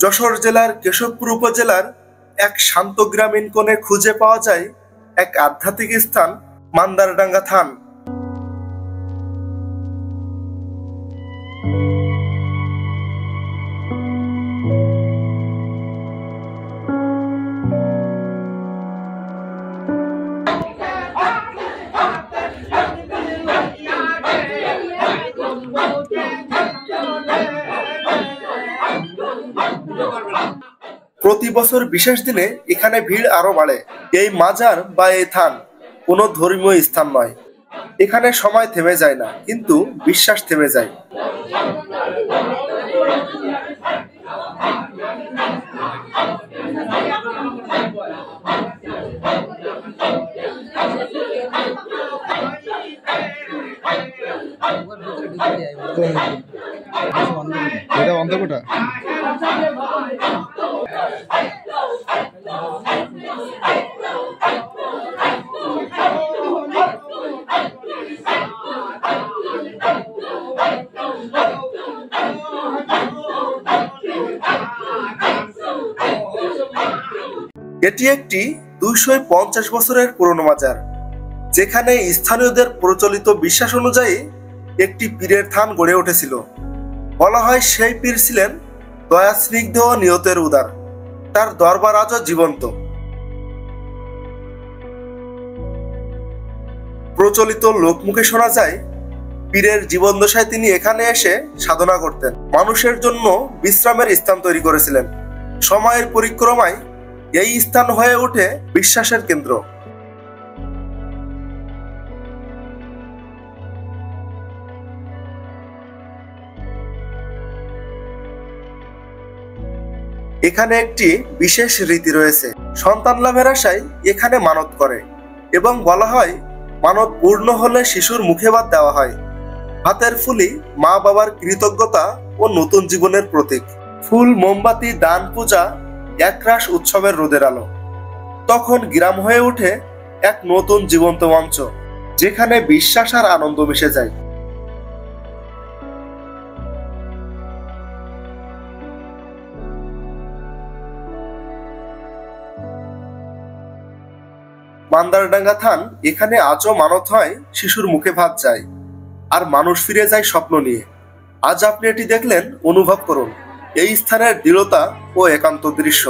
যশোর জেলার কেশবপুর উপজেলার এক শান্ত গ্রামীণ কোণে খুঁজে পাওয়া যায় এক আধ্যাত্মিক স্থান, মান্দারডাঙ্গা থান। প্রতি বছর বিশেষ দিনে এখানে ভিড় আরো বাড়ে। এই মাজার বা এই থান কোনো ধর্মীয় স্থান নয়। এখানে সময় থেমে যায় না, কিন্তু বিশ্বাস থেমে যায়। এটি একটি 250 বছরের পুরনো মাজার, যেখানে স্থানীয়দের প্রচলিত বিশ্বাস অনুযায়ী একটি পীরের থান গড়ে উঠেছিল। বলা হয় সেই পীর ছিলেন দয়া স্নিগ্ধ ও নিয়তের উদার। তার দরবার আজও জীবন্ত। প্রচলিত লোকমুখে শোনা যায়, পীরের জীবদ্দশায় তিনি এখানে এসে সাধনা করতেন, মানুষের জন্য বিশ্রামের স্থান তৈরি করেছিলেন। সময়ের পরিক্রমায় এই স্থান হয়ে ওঠে বিশ্বাসের কেন্দ্র। এখানে একটি বিশেষ রীতি রয়েছে। সন্তান লাভের আশায় এখানে মানত করে এবং বলা হয় মানত পূর্ণ হলে শিশুর মুখে ভাত দেওয়া হয়। হাতের ফুলই মা বাবার কৃতজ্ঞতা ও নতুন জীবনের প্রতীক। ফুল, মোমবাতি, দান, পূজা একরাশ উৎসবের রোদের আলো। তখন গ্রাম হয়ে ওঠে এক নতুন জীবন্ত মঞ্চ, যেখানে বিশ্বাস আর আনন্দ মিশে যায়। মান্দারডাঙ্গা থান, এখানে আজও মানত হয়, শিশুর মুখে ভাত যায় আর মানুষ ফিরে যায় স্বপ্ন নিয়ে। আজ আপনি এটি দেখলেন, অনুভব করুন এই স্থানের দৃঢ়তা ও একান্ত দৃশ্য।